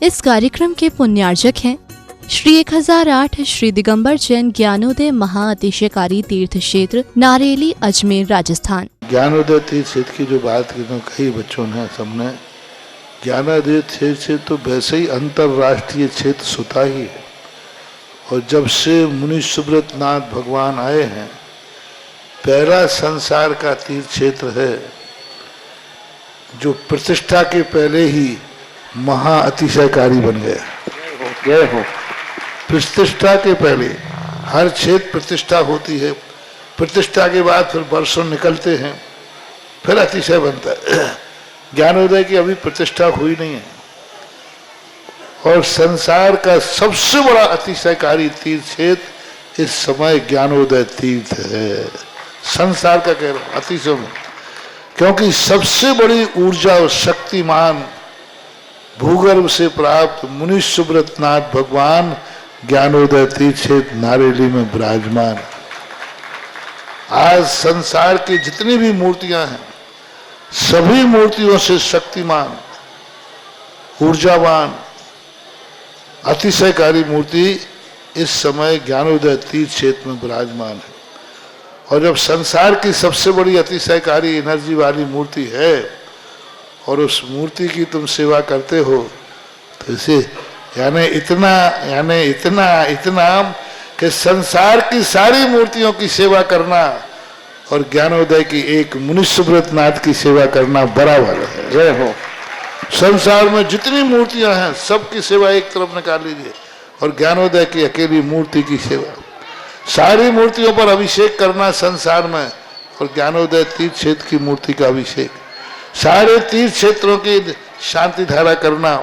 इस कार्यक्रम के पुण्यार्जक हैं श्री 1008 श्री दिगंबर जैन ज्ञानोदय महाअतिशयकारी तीर्थ क्षेत्र नारेली अजमेर राजस्थान। ज्ञानोदय तीर्थ क्षेत्र की जो बात की तो कई बच्चों ने सबने ज्ञानोदय तीर्थ क्षेत्र तो वैसे ही अंतर्राष्ट्रीय क्षेत्र सुता ही है। और जब से मुनि सुब्रत नाथ भगवान आए हैं, पहला संसार का तीर्थ क्षेत्र है जो प्रतिष्ठा के पहले ही महाअतिशयकारी बन गया। जय हो। प्रतिष्ठा के पहले हर क्षेत्र प्रतिष्ठा होती है, प्रतिष्ठा के बाद फिर वर्षों निकलते हैं, फिर अतिशय बनता है। ज्ञानोदय की अभी प्रतिष्ठा हुई नहीं है और संसार का सबसे बड़ा अतिशयकारी तीर्थ क्षेत्र इस समय ज्ञानोदय तीर्थ है। संसार का कह रहा हूं अतिशय में, क्योंकि सबसे बड़ी ऊर्जा और शक्तिमान भूगर्भ से प्राप्त मुनि सुब्रत नाथ भगवान ज्ञानोदय तीर्थ क्षेत्र नारेली में विराजमान। आज संसार की जितनी भी मूर्तियां हैं, सभी मूर्तियों से शक्तिमान, ऊर्जावान, अतिशयकारी मूर्ति इस समय ज्ञानोदय तीर्थ क्षेत्र में विराजमान है। और जब संसार की सबसे बड़ी अतिशयकारी एनर्जी वाली मूर्ति है और उस मूर्ति की तुम सेवा करते हो, तो इसे यानी इतना कि संसार की सारी मूर्तियों की सेवा करना और ज्ञानोदय की एक मुनि सुब्रत नाथ की सेवा करना बराबर है। जय हो। संसार में जितनी मूर्तियां हैं सबकी सेवा एक तरफ निकाल लीजिए और ज्ञानोदय की अकेली मूर्ति की सेवा। सारी मूर्तियों पर अभिषेक करना संसार में और ज्ञानोदय तीर्थ क्षेत्र की मूर्ति का अभिषेक, सारे तीर्थ क्षेत्रों की शांति धारा करना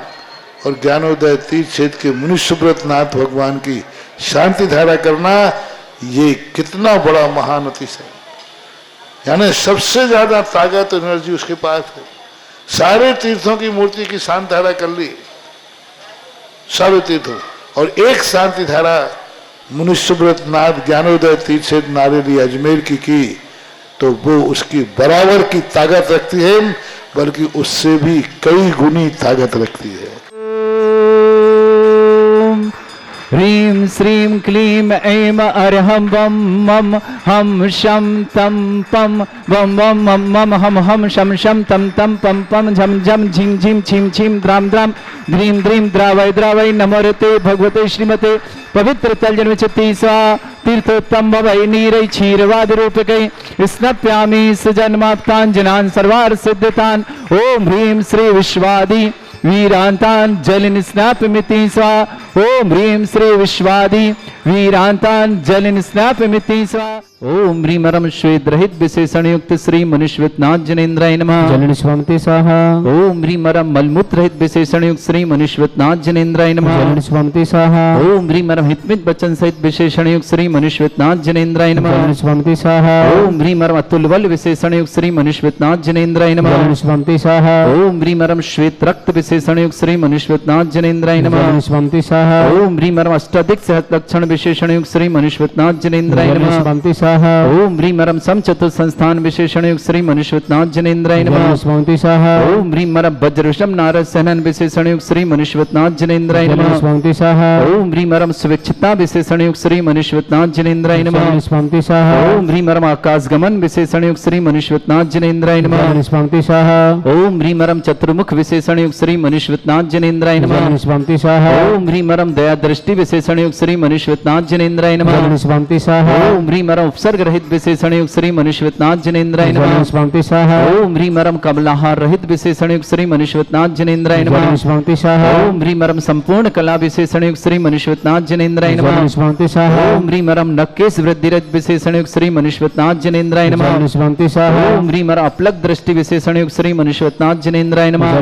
और ज्ञानोदय तीर्थ क्षेत्र के मुनि सुब्रत नाथ भगवान की शांति धारा करना, ये कितना बड़ा महान अतिशय। यानी सबसे ज्यादा ताकत एनर्जी उसके पास है। सारे तीर्थों की मूर्ति की शांति धारा कर ली, सारे तीर्थों, और एक शांति धारा मुनि सुब्रत नाथ ज्ञानोदय तीर्थ क्षेत्र नारेली अजमेर की तो वो उसकी बराबर की ताकत रखती है, बल्कि उससे भी कई गुनी ताकत रखती है। ह्रीं श्रीं क्लीं ऐं अर्हं वं मं हम शं तं पं वं वं मं मं हम हम शं शं तं तं पं पं झं झं झिं झिं छिं छिं द्रां द्रां द्रीं द्रीं द्रावय द्रावय नमोरते भगवते श्रीमते पवित्र तलजन्म चित्ती स्वा तीर्थोत्तम भवै नीरै क्षीरवाद रूपकै स्नप्यामि सजन्माप्ताञ्जनान् सर्वार्थ सिद्धतान्। ओम ह्रीं श्री विश्वादि वीरांतान जलिन स्नापमिति स्वा। ओम ह्रीं श्री विश्वादि वीरांतान जलिन स्नापमिति स्वा। ओम ह्रीं परम श्वेत रहित विशेषण युक्त श्री मनुष्यवत नाथ जनेन्द्राय नमः। जलिन स्वामिति स्वाहा। ओम ह्रीं परम मलमूत्र रहित विशेषण युक्त श्री मनुष्यवत नाथ जनेन्द्राय नमः। जलिन स्वामिति स्वाहा। ओम ह्रीं परम हितमित वचन सहित विशेषण युक्त श्री मनुष्यवत नाथ जनेन्द्राय नमः। जलिन स्वामिति स्वाहा। ओम ह्रीं परम अतुल बल विशेषण युक्त श्री मनुष्यवत नाथ जनेन्द्राय नमः। जलिन स्वामिति स्वाहा। ओम ह्रीं परम श्वेत रक्त विशेषण युक्त श्री मनुष्यवत नाथ जनेन्द्राय नमः। जलिन स्वामिति स्वाहा। ओम ह्रीं परम अष्टाधिक सहस्र लक्षण विशेषण युक्त श्री मनुष्यवत नाथ जनेन्द्राय नमः। ओम ह्रीं परम समचतुर संस्थान विशेषण युक्त श्री मनुष्यवत नाथ जनेन्द्राय नमः। ओम ह्रीं परम वज्रवृषभ नारद सहनन विशेषण युक्त श्री मनुष्यवत नाथ जनेन्द्राय नमः। ओम ह्रीं परम सुविक्षिता विशेषण युक्त श्री मनुष्यवत नाथ जनेन्द्राय नमः। ओम ह्रीं परम आकाश गमन विशेषण युक्त श्री मनुष्यवत नाथ जनेन्द्राय नमः। ओम ह्रीं परम चतुर्मुख विशेषण युक्त श्री मनुष्यवत नाथ जनेन्द्राय नमः। ओम ह्रीं परम दया दृष्टि विशेषण युक्त श्री मनुष्यवत नाथ जनेन्द्राय नमः। ओम ह्रीं परम उपसर्ग रहित विशेषण युक्त श्री मनुष्यवत नाथ जनेन्द्राय नमः। ओम ह्रीं परम कमलाहार रहित विशेषण युक्त श्री मनुष्यवत नाथ जनेन्द्राय नमः। ओम ह्रीं परम संपूर्ण कला विशेषण युक्त श्री मनुष्यवत नाथ जनेन्द्राय नमः। ओम ह्रीं परम नक्केश वृद्धि रहित विशेषण युक्त श्री मनुष्यवत नाथ जनेन्द्राय नमः। ओम ह्रीं परम अपलक दृष्टि विशेषण युक्त श्री मनुष्यवत नाथ जनेन्द्राय नमः।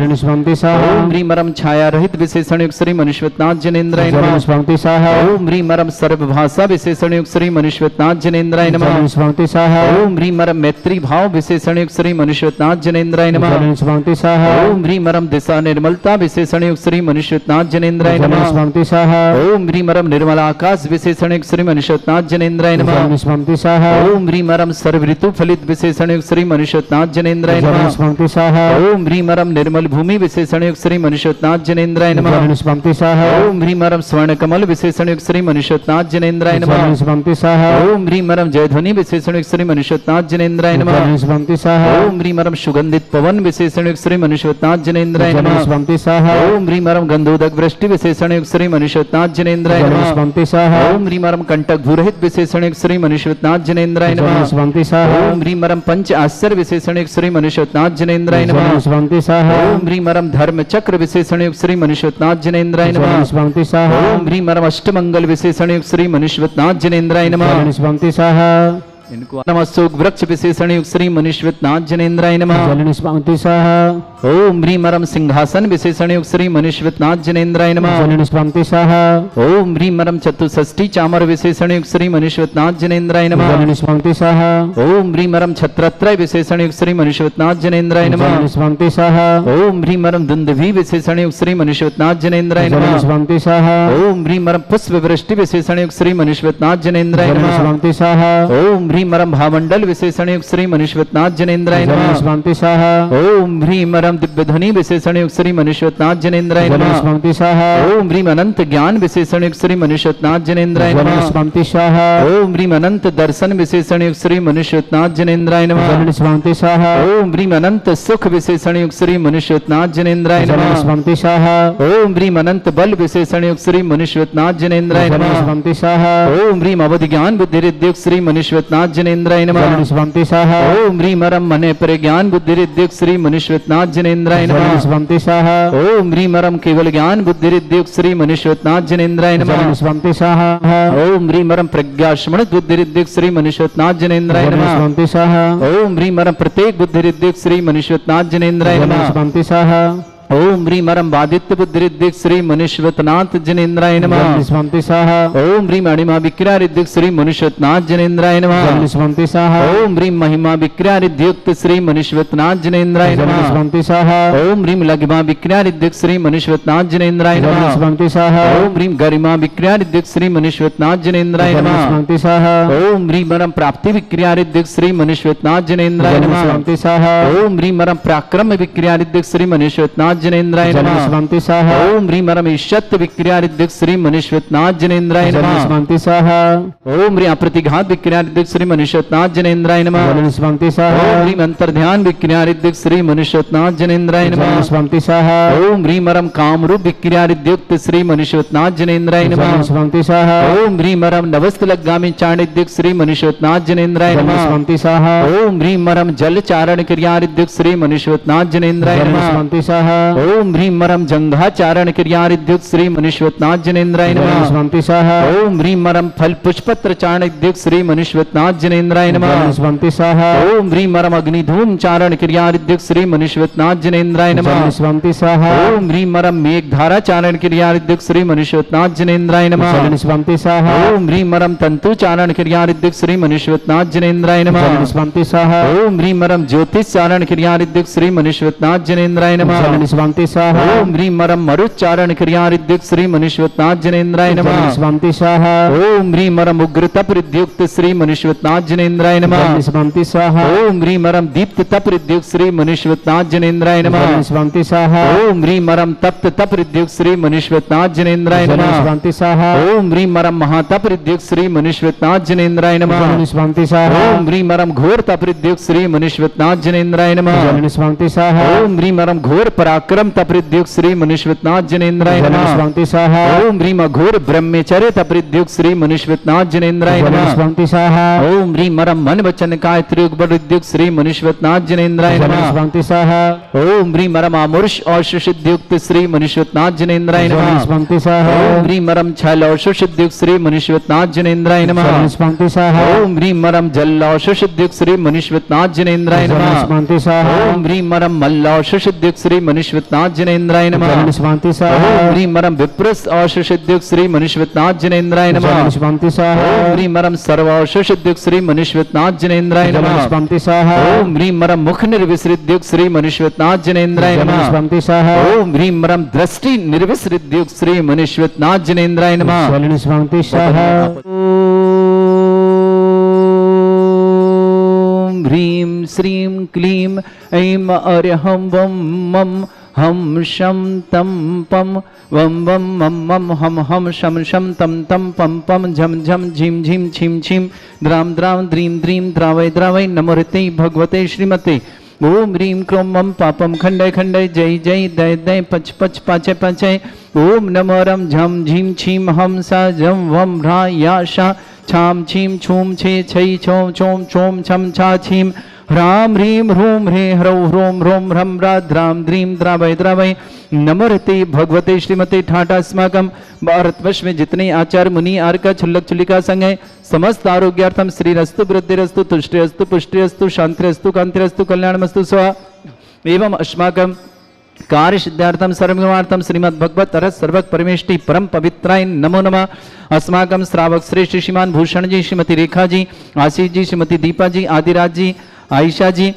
ओम ह्रीं परम छाया रहित विशेषण युक्त श्री मनुष्यवत नाथ जनेन्द्राय नमः। ओम ह्रीं परम मरम सर्वभाषा विशेषण युक्त श्री मनुष्यनाथ जनेन्द्राय नमः। जलन स्वांति स्वाहा। ओम ह्रीं मरम मैत्री भाव विशेषण युक्त श्री मनुष्यनाथ जनेन्द्राय नमः। जलन स्वांति स्वाहा। ओम ह्रीं मरम दिशा निर्मलता विशेषण युक्त श्री मनुष्यनाथ जनेन्द्राय जलन नमः। स्वांति स्वाहा। ओम ह्रीं मरम निर्मल आकाश विशेषण युक्त श्री मनुष्यनाथ जनेन्द्राय नमः। जलन स्वांति स्वाहा। ओम ह्रीं मरम सर्व ऋतु फलित विशेषण युक्त श्री मनुष्यनाथ जनेन्द्राय जलन नमः। स्वांति स्वाहा। ओम ह्रीं मरम निर्मल भूमि विशेषण युक्त श्री मनुष्यनाथ जनेन्द्राय नमः। जलन स्वांति स्वाहा। ओम ह्रीं मरम स्वर्ण कमल विशेषण युक्त श्री मनुष्यनाथ जनेन्द्राय जलन नमः। स्वांति स्वाहा। ओम ह्रीं मरम जयध्वनि विशेषण युक्त श्री मनुष्यनाथ जनेन्द्राय जलन नमः। स्वांति स्वाहा। ओम ह्रीं मरम सुगंधित पवन विशेषण युक्त श्री मनुष्यनाथ जनेन्द्राय जलन नमः। स्वांति स्वाहा। ओम ह्रीं मरम गंधोदक वृष्टि विशेषण युक्त श्री मनुष्यनाथ जनेन्द्राय जलन नमः। स्वांति स्वाहा। ओम ह्रीं मरम कंटक भूरहित विशेषण युक्त श्री मनुष्यनाथ जनेन्द्राय जलन नमः। स्वांति स्वाहा। ओम ह्रीं मरम पंच आश्चर्य विशेषण युक्त श्री मनुष्यनाथ जनेन्द्राय जलन नमः। स्वांति स्वाहा। ओम ह्रीं मरम धर्म चक्र विशेषण युक्त श्री मनुष्यनाथ जनेन्द्राय जलन नमः। स्वांति स्वाहा। ओम ह्रीं मरम अष्टमंगल विशेषण युक्त श्री मनुष्यनाथ जनेन्द्राय नमः। जलन स्वांति स्वाहा। इनको नमस्तोक वृक्ष विशेषण युक्त श्री मनुष्यनाथ जनेन्द्राय नमः। जलन स्वांति स्वाहा। ओम ह्रीं मरम सिंहासन विशेषण युक्त श्री मनुष्यनाथ जनेन्द्राय नमः। जलन स्वांति स्वाहा। ओम ह्रीं मरम चतुष्षष्टि चामर विशेषण युक्त श्री मनुष्यनाथ जनेन्द्राय नमः। जलन स्वांति स्वाहा। ओम ह्रीं मरम छत्रत्रय विशेषण युक्त श्री मनुष्यनाथ जनेन्द्राय नमः। जलन स्वांति स्वाहा। ओम ह्रीं मरम दुंदुभि विशेषण युक्त श्री मनुष्यनाथ जनेन्द्राय जलन नमः। स्वांति स्वाहा। ओम ह्रीं मरम पुष्प वृष्टि विशेषण युक्त श्री मनुष्यनाथ जनेन्द्राय जलन नमः। स्वांति स्वाहा। ओम ह्रीं मरम भामंडल विशेषण युक्त श्री मनुष्यनाथ जनेन्द्राय जलन नमः। स्वांति स्वाहा। ओम ह्रीं मरम दिव्यध्वनि विशेषण युक्त श्री मनुष्यनाथ जनेन्द्राय जलन नमः। स्वांति स्वाहा। ओम ह्रीं अनंत ज्ञान विशेषण युक्त श्री मनुष्यनाथ जनेन्द्राय जलन नमः। स्वांति स्वाहा। ओम ह्रीं अनंत दर्शन विशेषण युक्त श्री मनुष्यनाथ जनेन्द्राय नमः। जलन स्वांति स्वाहा। ओम ह्रीं अनंत सुख विशेषण युक्त श्री मनुष्यनाथ जनेन्द्राय जलन नमः। स्वांति स्वाहा। ओम ह्रीं अनंत बल विशेषण युक्त श्री मनुष्यनाथ जनेन्द्राय जलन नमः। स्वांति स्वाहा। ओम ह्रीं अवधि ज्ञान बुद्धि रिद्युक्त श्री मनुष्यनाथ जनेन्द्राय जलन नमः। स्वांति स्वाहा। ओम ह्रीं मरम मन प्रज्ञान बुद्धि रिद्युक्त श्री मनुष्यनाथ जनेन्द्राय जलन नमः। स्वांति स्वाहा। ओम ह्रीं मरम केवल ज्ञान बुद्धि रिद्युक्त श्री मनुष्यनाथ जनेन्द्राय जलन नमः। स्वांति स्वाहा। ओम ह्रीं मरम प्रज्ञाश्मण बुद्धि रिद्युक्त श्री मनुष्यनाथ जनेन्द्राय जलन नमः। स्वांति स्वाहा। ओम ह्रीं मरम प्रत्येक बुद्धि रिद्युक्त श्री मनुष्यनाथ जनेन्द्राय जलन नमः। स्वांति स्वाहा। ओम ह्रीं मरम बादित्य बुद्धि रिद्युक्त श्री मनुष्यनाथ जनेन्द्राय नमः। जलन स्वांति स्वाहा। ओम ह्रीं अणिमा विक्रिया रिद्युक्त श्री मनुष्यनाथ जनेन्द्राय नमः। जलन स्वांति स्वाहा। ओम ह्रीं महिमा विक्रिया रिद्युक्त श्री मनुष्यनाथ जनेन्द्राय जलन नमः। स्वांति स्वाहा। ओम ह्रीं लघिमा विक्रिया रिद्युक्त श्री मनुष्यनाथ जनेन्द्राय जलन नमः। स्वांति स्वाहा। ओम ह्रीं गरिमा विक्रिया रिद्युक्त श्री मनुष्यनाथ जनेन्द्राय जलन नमः। स्वांति स्वाहा। ओम ह्रीं मरम प्राप्ति विक्रिया रिद्युक्त श्री मनुष्यनाथ जनेन्द्राय जलन नमः। स्वांति स्वाहा। ओम ह्रीं मरम पराक्रम विक्रिया रिद्युक्त श्री मनुष्यनाथ जनेन्द्राय जलन नमः। स्वांति स्वाहा। ओम ह्रीं मरम ईशत विक्रिया रिद्युक्त श्री मनुष्यनाथ जनेन्द्राय जलन नमः। स्वांति स्वाहा। ओम ह्रीं अप्रतिघात विक्रिया रिद्युक्त श्री मनुष्यनाथ जनेन्द्राय नमः। जलन स्वांति स्वाहा। ओम ह्रीं अंतर्ध्यान विक्रिया रिद्युक्त श्री मनुष्यनाथ जनेन्द्राय जलन नमः। स्वांति स्वाहा। ओम ह्रीं मरम कामरूप विक्रिया रिद्युक्त श्री मनुष्यनाथ जनेन्द्राय जलन नमः। स्वांति स्वाहा। ओम ह्रीं मरम नवस्तलगामी चाणिद्युक्त श्री मनुष्यनाथ जनेन्द्राय जलन नमः। स्वांति स्वाहा। ओम ह्रीं मरम जल चारण क्रिया रिद्युक्त श्री मनुष्यनाथ जनेन्द्राय जलन नमः। स्वांति स्वाहा। ओम ह्रीं मरम जंघा चारण क्रिया रिद्युक्त श्री मनुष्यनाथ जनेन्द्राय जलन नमः। स्वांति स्वाहा। ओम ह्रीं मरम फल पुष्पत्र चारण रिद्युक्त श्री मनुष्यनाथ जनेन्द्राय जलन नमः। स्वांति स्वाहा। ओम ह्रीं मरम अग्निधूम चारण क्रिया रिद्युक्त श्री मनुष्यनाथ जनेन्द्राय जलन नमः। स्वांति स्वाहा। ओम ह्रीं मरम मेघधारा चारण क्रिया रिद्युक्त श्री मनुष्यनाथ जनेन्द्राय नमः। जलन स्वांति स्वाहा। ओम ह्रीं मरम तंतु चारण क्रिया रिद्युक्त श्री मनुष्यनाथ जनेन्द्राय जलन नमः। स्वांति स्वाहा। ओम ह्रीं मरम ज्योतिष चारण क्रिया रिद्युक्त श्री मनुष्यनाथ जनेन्द्राय नमः। जलन स्वांति स्वाहा। ओम ह्रीं मरम मरुच्चारण क्रिया रिद्युक्त श्री मनुष्यनाथ जनेन्द्राय जलन नमः। स्वांति स्वाहा। ओम ह्रीं मरम उग्र तप रिद्युक्त श्री मनुष्यनाथ जनेन्द्राय नमः। जलन स्वांति स्वाहा। ओम ह्रीं मरम दीप्त तप रिद्युक्त श्री मनुष्यनाथ जनेन्द्राय जलन नमः। स्वांति स्वाहा। ओम ह्रीं मरम तप्त तप रिद्युक्त श्री मनुष्यनाथ जनेन्द्राय जलन नमः। स्वांति स्वाहा। ओम ह्रीं मरम महातप रिद्युक्त श्री मनुष्यनाथ जनेन्द्राय नमः। जलन स्वांति स्वाहा। ओम ह्रीं मरम घोर तप रिद्युक्त श्री मनुष्यनाथ जनेन्द्राय नमः। जलन स्वांति स्वाहा। ओम ह्रीं मरम घोर पराक्रम तप रिद्युक्त श्री मनुष्यनाथ जनेन्द्राय जलन नमः। स्वांति स्वाहा। ओम ह्रीं घोर ब्रह्मचर्य तप रिद्युक्त श्री मनुष्यनाथ जनेन्द्राय जलन नमः। स्वांति स्वाहा। ओम ह्रीं मरम मन वचन काय त्रियुग रिद्युक्त श्री मनुष्यनाथ जनेन्द्राय जलन नमः। स्वांति स्वाहा। ओम ह्रीं मरम आमुष और सुसिद्धियुक्त श्री मनुष्यनाथ जनेन्द्राय जलन नमः। स्वांति स्वाहा। ओम ह्रीं मरम छल और सुसिद्धियुक्त श्री मनुष्यनाथ जनेन्द्राय जलन नमः। स्वांति स्वाहा। ओम ह्रीं मरम जल और सुसिद्धियुक्त श्री मनुष्यनाथ जनेन्द्राय जलन नमः। स्वांति स्वाहा। ओम ह्रीं मरम मल्ल और सुसिद्धियुक्त श्री मनुष्य मनीश्वतनाथ जिनेन्द्राय नमः। जलन शांति सह ओम ह्रीं मरम विप्रस औषसिद्युक्त श्री मनीश्वतनाथ जिनेन्द्राय नमः। जलन शांति सह ओम ह्रीं मरम सर्वौषसिद्युक्त श्री मनीश्वतनाथ जिनेन्द्राय जलन नमः। शांति सह ओम ह्रीं मरम मुख निर्विसृद्युक्त श्री मनीश्वतनाथ जिनेन्द्राय जलन नमः। शांति सह ओम ह्रीं मरम दृष्टि निर्विसृद्युक्त श्री मनीश्वतनाथ जिनेन्द्राय नमः। जलन शांति सह ओम ह्रीं श्रीं क्लीं ऐं अरहं वं मं हम शम तम पम वम वम मम मम हम शम शम तम तम पम पम झम झम झिम झिम छिम छिम द्राम द्राम द्रीम द्रीम द्रावय द्रावय नमोरते भगवते श्रीमते। ओम ह्रीं क्रों मम पापम खंडय खंडय जय जय दय दय पच पच पाचय पाचय। ओम नमोरम झम झीम छीम हम सा जम वम भ्रा या शा छाम छीम छूम छे छई छोम छोम छोम छम छा छीम ह्राम ह्रीं ह्रूम ह्रे ह्रौ ह्रोम ह्रोम ह्रम द्राम द्रीम द्रावय द्रावय नमोरते भगवते श्रीमते। ठाटा अस्माकम भारतवर्ष में जितने आचार्य मुनि आर्का छुल्लक छुल्लिका संघ है समस्त आरोग्यार्थम श्रीरस्तु वृद्धिरस्तु तुष्टिरस्तु पुष्टिरस्तु शांतिरस्तु कांतिरस्तु कल्याणमस्तु स्वा। एवं अस्माकं कार्य सिद्धार्थम सर्वगमार्थम श्रीमद् भगवत रस सर्वक परमेष्टि परम पवित्राय नमो नमः। अस्माकं श्रावक श्रेष्ठ श्रीमान भूषण जी, श्रीमती रेखा जी, आशीष जी, श्रीमती दीपा जी, आदिराज जी, आयशा जी,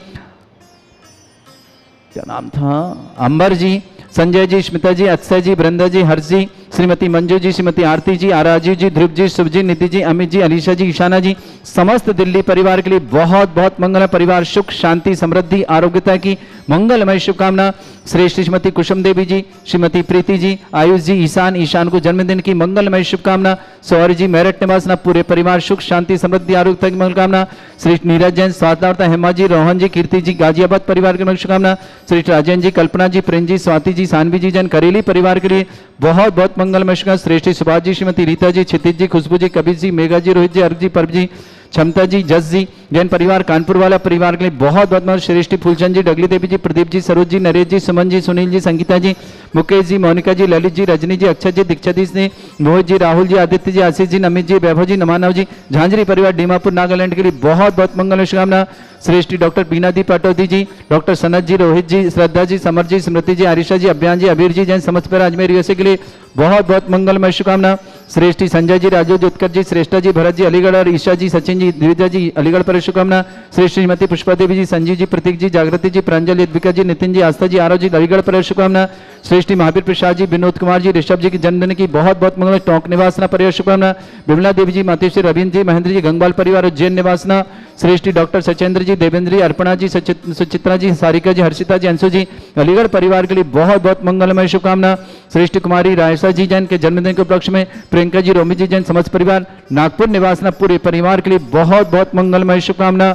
क्या नाम था, अंबर जी, संजय जी, स्मिता जी, अक्षय जी, वृंदा जी, हर्ष जी, श्रीमती मंजू जी, श्रीमती आरती जी, आराजी जी, ध्रुव जी, शुभ जी, निधि जी, अमित जी, अलीशा जी, ईशाना जी, समस्त दिल्ली परिवार के लिए बहुत बहुत मंगल। परिवार सुख शांति समृद्धि आरोग्यता की मंगलमय शुभकामना। श्रेष्ठ श्रीमती कुसुम देवी जी, श्रीमती प्रीति जी, आयुष जी, ईशान को जन्मदिन की मंगलमय शुभकामना। सौर्य जी, मेरठ निवासना पूरे परिवार सुख शांति समृद्धि आरोग्यता की मंगलकामना। श्रेष्ठ नीरज जैन, स्वास्थ्य हेमा जी, रोहन जी, कीर्ति जी, गाजियाबाद परिवार की शुभकामना। श्रेष्ठ राजन जी, कल्पना जी, प्रेम जी, स्वाति जी, सानवी जी जैन, करेली परिवार के लिए बहुत बहुत मंगलमय शुभकामना। श्रेष्ठ सुभाष जी, श्रीमती रीता जी, क्षितिज जी, खुशबू जी, कबीर जी, मेघा जी, रोहित जी, अर्घ जी, परब जी, क्षमता जी, जस जी जैन परिवार कानपुर वाला परिवार के लिए बहुत बहुत बहुत। श्रेष्ठी फूलचंद जी, डगली देवी जी, प्रदीप जी, सरोज जी, नरेश जी, सुमन जी, सुनील जी, संगीता जी, मुकेश जी, मोनिका जी, ललित जी, रजनी जी, अक्षय जी, दीक्षा जी, मोहित जी, राहुल जी, आदित्य जी, आशीष जी, नमित जी, वैभव जी, नमानव जी, झांझरी परिवार डीमापुर नागालैंड के लिए बहुत बहुत मंगल शुभकामना। श्रेष्ठी डॉक्टर बीना दी पाटौदी जी, डॉक्टर सनत जी, रोहित जी, श्रद्धा जी, समर जी, स्मृति जी, आरिशा जी, अभियान जी, अबीर जी जैन समस्त पर अजमेर यूएसए के लिए बहुत बहुत मंगलमय शुभकामना। श्रेष्ठी संजय जी, राजू जी, उत्कर्ष जी, श्रेष्ठा जी, भरत जी, अलीगढ़ और ईशा जी, सचिन जी, द्विजा जी, अलीगढ़ पर शुभकामना। श्रेष्ठ श्रीमती पुष्पा देवी जी, संजीव जी, प्रतीक जी, जागृति जी, प्रांजल, यद्विका जी, नितिन जी, आस्था जी, आरव जी, अलीगढ़ पर शुभकामना। श्रेष्ठी महावीर प्रसाद जी, विनोद कुमार जी, ऋषभ जी की जन्मदिन की बहुत बहुत मंगल। टोंक निवासना परिवार शुभकामना। विमला देवी जी, मातेश्वरी, रविंद्र जी, महेंद्र जी, गंगवाल परिवार उज्जैन निवासना। श्रेष्ठी डॉक्टर सचेंद्र जी, देवेंद्र जी, अर्पणा जी, सुचित्रा जी, सारिका जी, हर्षिता जी, अंशु जी, अलीगढ़ परिवार के लिए बहुत बहुत मंगलमय शुभकामना। श्रेष्ठ कुमारी रायसा जी जैन के जन्मदिन के उपलक्ष्य में प्रियंका जी, रोमी जी जैन समस्त परिवार नागपुर निवासना पूरे परिवार के लिए बहुत बहुत मंगलमय शुभकामना।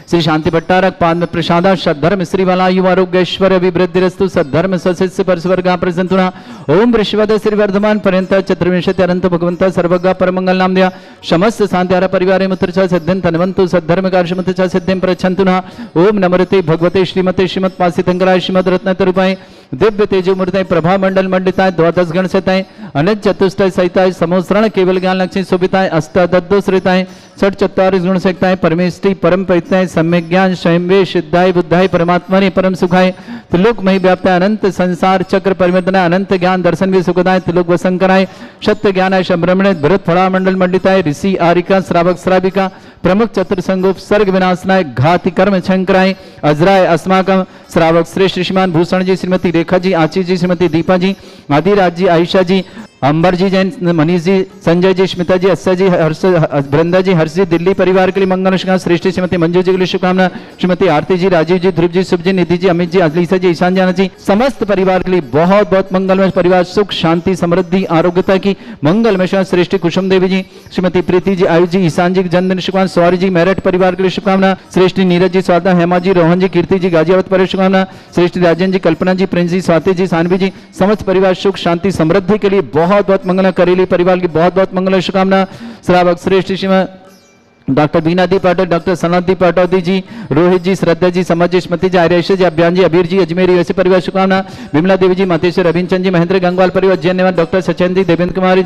श्री शांति भट्टारक पाद में प्रसादा सद्धर्म श्री वाला युवा आरोग्यश्वर्य अभिवृद्धिरस्तु सद्धर्म सशिष्य परस्वर्गा प्रसंतुना। ओम वृषभद श्री वर्धमान पर्यंत चतुर्विंशति अनंत भगवंत सर्वगा परमंगल नाम दिया समस्त शांतिहार परिवारे मुत्र सिद्धिं तन्वन्तु सद्धर्म कार्य च सिद्धिं प्रच्छन्तुना। ओम नमोते भगवते श्रीमते श्रीमत् पासितंकराय श्रीमद रत्नतरूपाय दिव्य तेजो मूर्ताय प्रभा मंडल मंडिताय द्वादश गण सहिताय अनंत चतुष्टय सहिताय समोसरण केवल ज्ञान लक्ष्मी शोभिताय अष्टादशरिताय षट चत्वारिश गुण सहिताय परमेष्टि परम परिताय सम्यक ज्ञान स्वयंवे सिद्धाय बुद्धाय परमात्मने परम सुखाय त्रिलोक मही व्याप्ताय अनंत संसार चक्र परिवर्तनाय अनंत ज्ञान दर्शन भी सुखदाय त्रिलोक वसंकराय सत्य ज्ञानाय संभ्रमणे भरत फड़ा मंडल मंडिताय ऋषि आरिका श्रावक श्राविका प्रमुख चतुर्संगोप सर्ग विनाशनाय घाति कर्म शंकराय अजराय अस्माकम श्रावक श्रेष्ठ श्रीमान भूषण जी, श्रीमती रेखा जी, आशीष जी, श्रीमती दीपा जी, आदिराज जी, आयशा जी, अंबर जी जैन, मनीष जी, संजय जी, स्मिता जी, अक्षय जी, हर्ष, वृंदा जी, हर्ष जी, दिल्ली परिवार के लिए मंगल शुभकामना। श्रेष्ठ श्रीमती मंजू जी के लिए शुभकामना। श्रीमती आरती जी, राजीव जी, ध्रुव जी, शुभ जी, निधि जी, अमित जी, अलीसा जी, ईशान जाना जी, समस्त परिवार के लिए बहुत बहुत मंगलमय। परिवार सुख शांति समृद्धि आरोग्यता की मंगलमय। श्रेष्ठ कुसुम देवी जी, श्रीमती प्रीति जी, आयुष जी, ईशान जी के जन्मदिन शुभकामना। सौर्य जी, मेरठ परिवार के लिए शुभकामना। श्रेष्ठ नीरज जी, स्वाता, हेमा जी, रोहन जी, कीर्ति जी, गाजियाबाद पर शुभकामना। श्रेष्ठ राजन जी, कल्पना जी, प्रिंस जी, स्वाति जी, सानवी जी, समस्त परिवार सुख शांति समृद्धि के लिए बहुत बहुत मंगल। करेली परिवार की बहुत बहुत मंगल शुभकामना। श्रावक श्रेष्ठ श्रीमद डॉक्टर बीना दी पाटो, डॉक्टर सनत दी पाटौदी जी, रोहित जी, श्रद्धा जी, समझ जी, स्मृति जी, आर्यश जी, अभियान जी, अबीर जी, अजमेर यूएसए परिवार शुभकामना, विमला देवी जी, मातेश्वर अभिनचंद जी, महेंद्र गंगवाल परिवार जैन, डॉक्टर सचिन जी, देवेंद्र कुमारी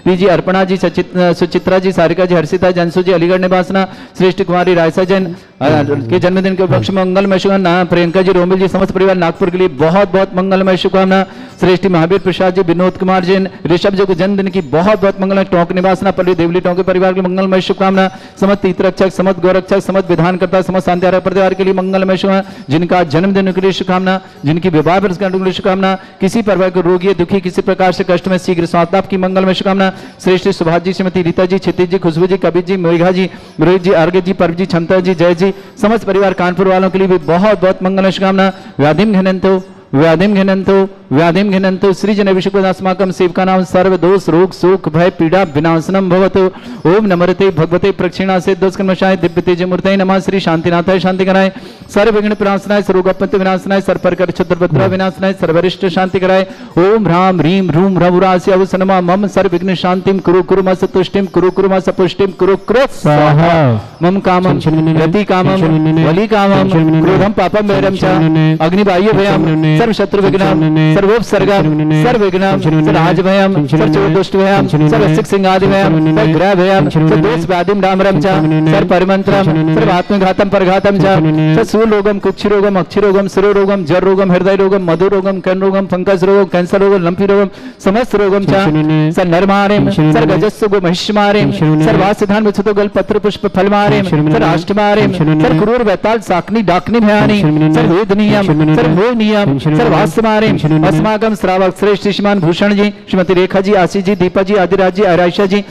जी, अर्पणा जी, सुचित्रा जी, सारिका जी, हर्षिता जी, अंशु जी, अलीगढ़ निवासना, श्रेष्ठ कुमारी रायसा जैन के जन्मदिन के उपलक्ष्य में मंगलमय शुभकामना, प्रियंका जी, रोमिल जी, समस्त परिवार नागपुर के लिए बहुत बहुत मंगलमय शुभकामना, श्रेष्ठ महावीर प्रसाद जी, विनोद कुमार जैन, ऋषभ जी के जन्मदिन की बहुत बहुत मंगलमय, टोंक निवासना, पल्ली देवली टोंक परिवार के मंगलमय शुभकामना, समस्त तीर्थरक्षक, समस्त गौरक्षक, समस्त विधानकर्ता, समस्त शांतिहारा परिवार के लिए मंगलमय शुभकामना, जिनका जन्मदिन के लिए शुभकामना, जिनकी विवाह वर्षगांठ के लिए शुभकामना, किसी प्रकार के रोगी दुखी किसी प्रकार से कष्ट में शीघ्र स्वास्थ्य लाभ की मंगलमय शुभकामना, श्रेष्ठ सुभाष जी, श्रीमती रीता जी, क्षितिज जी, खुशबू जी, कबीर जी, मेघा जी, रोहित जी, अर्घ्य जी, पर्व जी, क्षमता जी, जय जी, समस्त परिवार कानपुर वालों के लिए भी बहुत बहुत मंगलमय शुभकामना। व्याधिम घनंतो व्याधिम घिनंतो व्याधिम घिनंतो सृजन विशुकदास्माकं सेवकानां सर्व दोष रोग शोक भय पीड़ा विनाशनम भवतु। ओम नमरते भगवते प्रक्षिणा से दोषकर्मशाय दिव्य तेज मूर्तये नमः। श्री शांतिनाथाय शांति कराय, सर्व विघ्न विनाशनाय, सर्वोपत्ति विनाशनाय, सर्वप्रकार क्षत्रपत्र विनाशनाय, सर्वरिष्ट शांति कराय। ओम ह्राम ह्रीम ह्रूम ह्रवरास्य अवसनमा मम सर्व विघ्न शांतिम कुरु कुरु मस तुष्टिम कुरु कुरु मस पुष्टिम कुरु कुरु स्वाहा। मम कामम रति कामम वली कामम क्रोधम पापम वैरम च अग्निवायु भयम सर्व शत्रु विघ्नम सर्वोपसर्गम सर्व विघ्नम सर्वराज भयम सर्वदुष्ट भयम सर्वसिक सिंहादि भयम सर्वग्रह भयम सर्वदोष व्याधिम डामरम च सर्व परिमंत्रम सर्वात्मघातम परघातम च सूलोगम कुक्षरोगम अक्षरोगम शिरोरोगम जर रोगम हृदय रोगम मधु रोगम कर्ण रोगम फंगस रोगम कैंसर रोगम लंपी रोगम समस्त रोगम च सर नरमारेम सर गजस्सुगो महिष्मारेम सर वासधान विचतो गल पत्र पुष्प फलमारेम सर अष्टमारेम सर क्रूर वैताल साकनी डाकनी भयानी सर वेदनीयम सर भोगनीयम सर वास्यमारेम अस्माकम श्रावक श्रेष्ठ श्रीमान भूषण जी, श्रीमती रेखा जी, आशीष जी, दीपा जी, आदिराज जी, आयशा जी,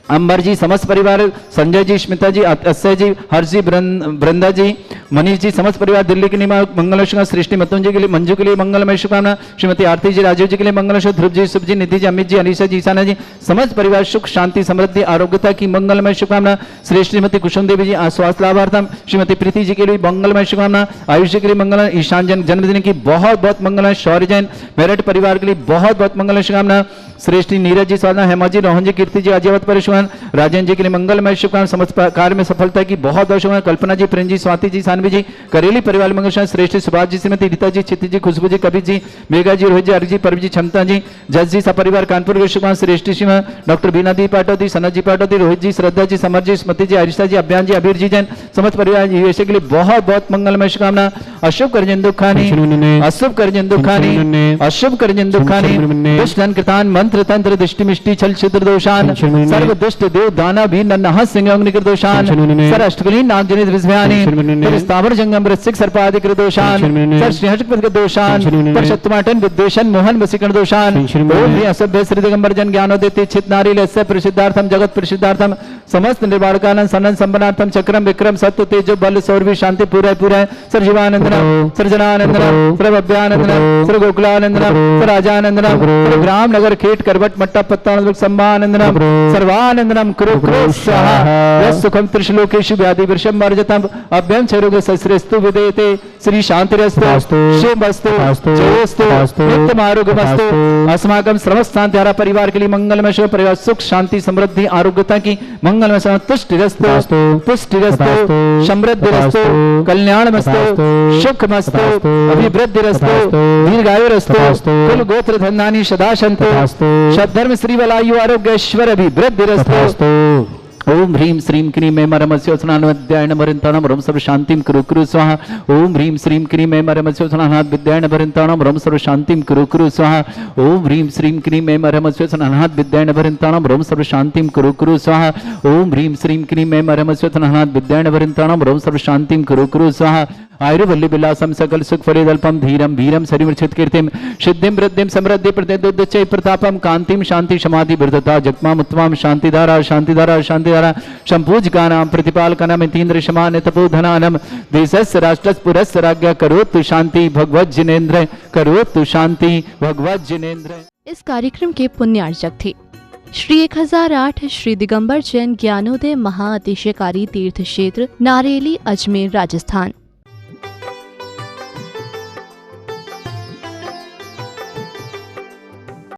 अंबर जी, समस्त परिवार संजय जी, स्मिता जी, अक्षय जी, हर्ष जी, वृंदा जी, मनीष जी, समस्त परिवार दिल्ली के लिए मंगल शुभकामना। सृष्टि मतुन जी के लिए, मंजू के लिए मंगलमय शुभकामना। श्रीमती आरती जी, राजीव जी के लिए मंगल शुभ, ध्रुव जी, शुभ जी, निधि जी, अमित जी, अनीशा जी, ईशाना जी, समस्त परिवार सुख शांति समृद्धि आरोग्यता की मंगलमय शुभकामना। श्रेष्ठ श्रीमती कुसुम देवी जी स्वास्थ्य लाभार्थम, श्रीमती प्रीति जी के लिए मंगलमय शुभकामना। आयुष जी के लिए मंगल, ईशान जैन जन्मदिन की बहुत बहुत मंगलमय, शौर्य जैन मेरठ परिवार के लिए बहुत बहुत मंगलमय शुभकामना। श्रेष्ठ नीरज जी स्वास्थ्य, हेमा जी, रोहन जी, कीर्ति जी, अजयवत परिशुभन, राजेंद्र जी के लिए मंगलमय शुभकामना। समस्त कार्य में सफलता की बहुत बहुत शुभकामना। कल्पना जी, प्रेम जी, स्वाति जी, सानवी जी, करेली परिवार मंगल। श्रेष्ठ सुभाष जी, श्रीमती रीता जी, चित्ती जी, खुशबू जी, कबीर जी, मेघा जी, रोहित जी, अर्घ जी, पर्व जी, क्षमता जी, जज जी, सपरिवार कानपुर के शुभकामना। श्रेष्ठ श्री डॉक्टर बीना दी पाटौदी, सनत जी पाटौदी, रोहित जी, श्रद्धा जी, समर जी, स्मृति जी, आरिशा जी, अभियान जी, अबीर जी जैन, समस्त परिवार यूएसए के लिए बहुत बहुत मंगलमय शुभकामना। अशुभ करजन दुखानी, अशुभ करजन दुखानी, अशुभ करजन दुखानी, दुष्ट धन कृतान मंत्र तंत्र दृष्टि मिष्टि छल छिद्र दोषान, सर्व दुष्ट देव दाना भी नन्हा सिंह अग्नि कृदोषान, सर अष्टकलीन नाग जनित विस्भयानि, सर स्थावर जंगम वृश्चिक सर्पादि कृदोषान, सर श्रीहर्ष कृदोषान, पर शत्रुमाटन विद्वेषण मोहन वसीकरण दोषान। ओम हि असभ्य श्री दिगंबर जन ज्ञानोदय चित नारी लस्य प्रसिद्धार्थम जगत प्रसिद्धार्थम समस्त निर्वाणकानंद सनन संबनार्थम चक्रम विक्रम सत्य तेजो बल सौरभि शांति पूरा पूरा। सर जीवानंदनम सर जनानंदनम सर भव्यानंदनम सर गोकुलानंदनम सर राजानंदनम सर ग्राम नगर खेट करवट मट्टा पत्ता सम्मानंदनम सर्वानंदनम कुरु कुरु स्वाहा। सुखम त्रिशलोकेषु व्याधि वृषम वर्जतम अभ्यम क्षरोग सस्रेस्तु विदेते। श्री शांतिरस्तु शिवस्तु जयोस्तु नित्यम आरोग्यमस्तु। अस्माकं समस्त शांतिहारा परिवार के लिए मंगलमय शुभ परिवार सुख शांति समृद्धि आरोग्यता की मंगलमय तुष्टिरस्तु पुष्टिरस्तु समृद्धिरस्तु कल्याणमस्तु सुखमस्तु अभिवृद्धिरस्तु दीर्घायुरस्तु कुल गोत्र धन्यानि सदा सन्तु सद्धर्म श्री वलायु आरोग्य ऐश्वर्य अभिवृद्धिरस्तु। ओम ह्रीम श्रीम क्रीम मे मरमस्यो स्नानवद्यायन भरिंताणम रम सर्व शांतिम कुरु कुरु स्वाहा। ओम ह्रीम श्रीम क्रीम मे मरमस्यो स्नानात् विद्यायन भरिंताणम रम सर्व शांतिम कुरु कुरु स्वाहा। ओम ह्रीम श्रीम क्रीम मे मरमस्यो स्नानात् विद्यायन भरिंताणम रम सर्व शांतिम कुरु कुरु स्वाहा। ओम ह्रीम श्रीम क्रीम मे मरमस्यो स्नानात् विद्यायन भरिंताणम रम सर्व शांतिम कुरु कुरु स्वाहा। आयुर्वल्ली विलासम सकल सुख फलिदल्पम धीरम वीरम सरिमर्चित कीर्तिम सिद्धिम वृद्धिम समृद्धि प्रतिदुच्चै प्रतापम कांतिम शांति समाधि वृद्धता जगमाम उत्तमाम शांतिधारा शांतिधारा शांतिधारा संपूजकानां प्रतिपालकानां तीन्द्र शमान तपोधनानां देशस्य राष्ट्रस्य पुरस्य राज्ञा करोतु शांति भगवत जिनेन्द्र करोतु शांति भगवत जिनेन्द्र। इस कार्यक्रम के पुण्यार्चक थे श्री 1008 श्री दिगंबर जैन ज्ञानोदय महाअतिशयकारी तीर्थ क्षेत्र नारेली अजमेर राजस्थान।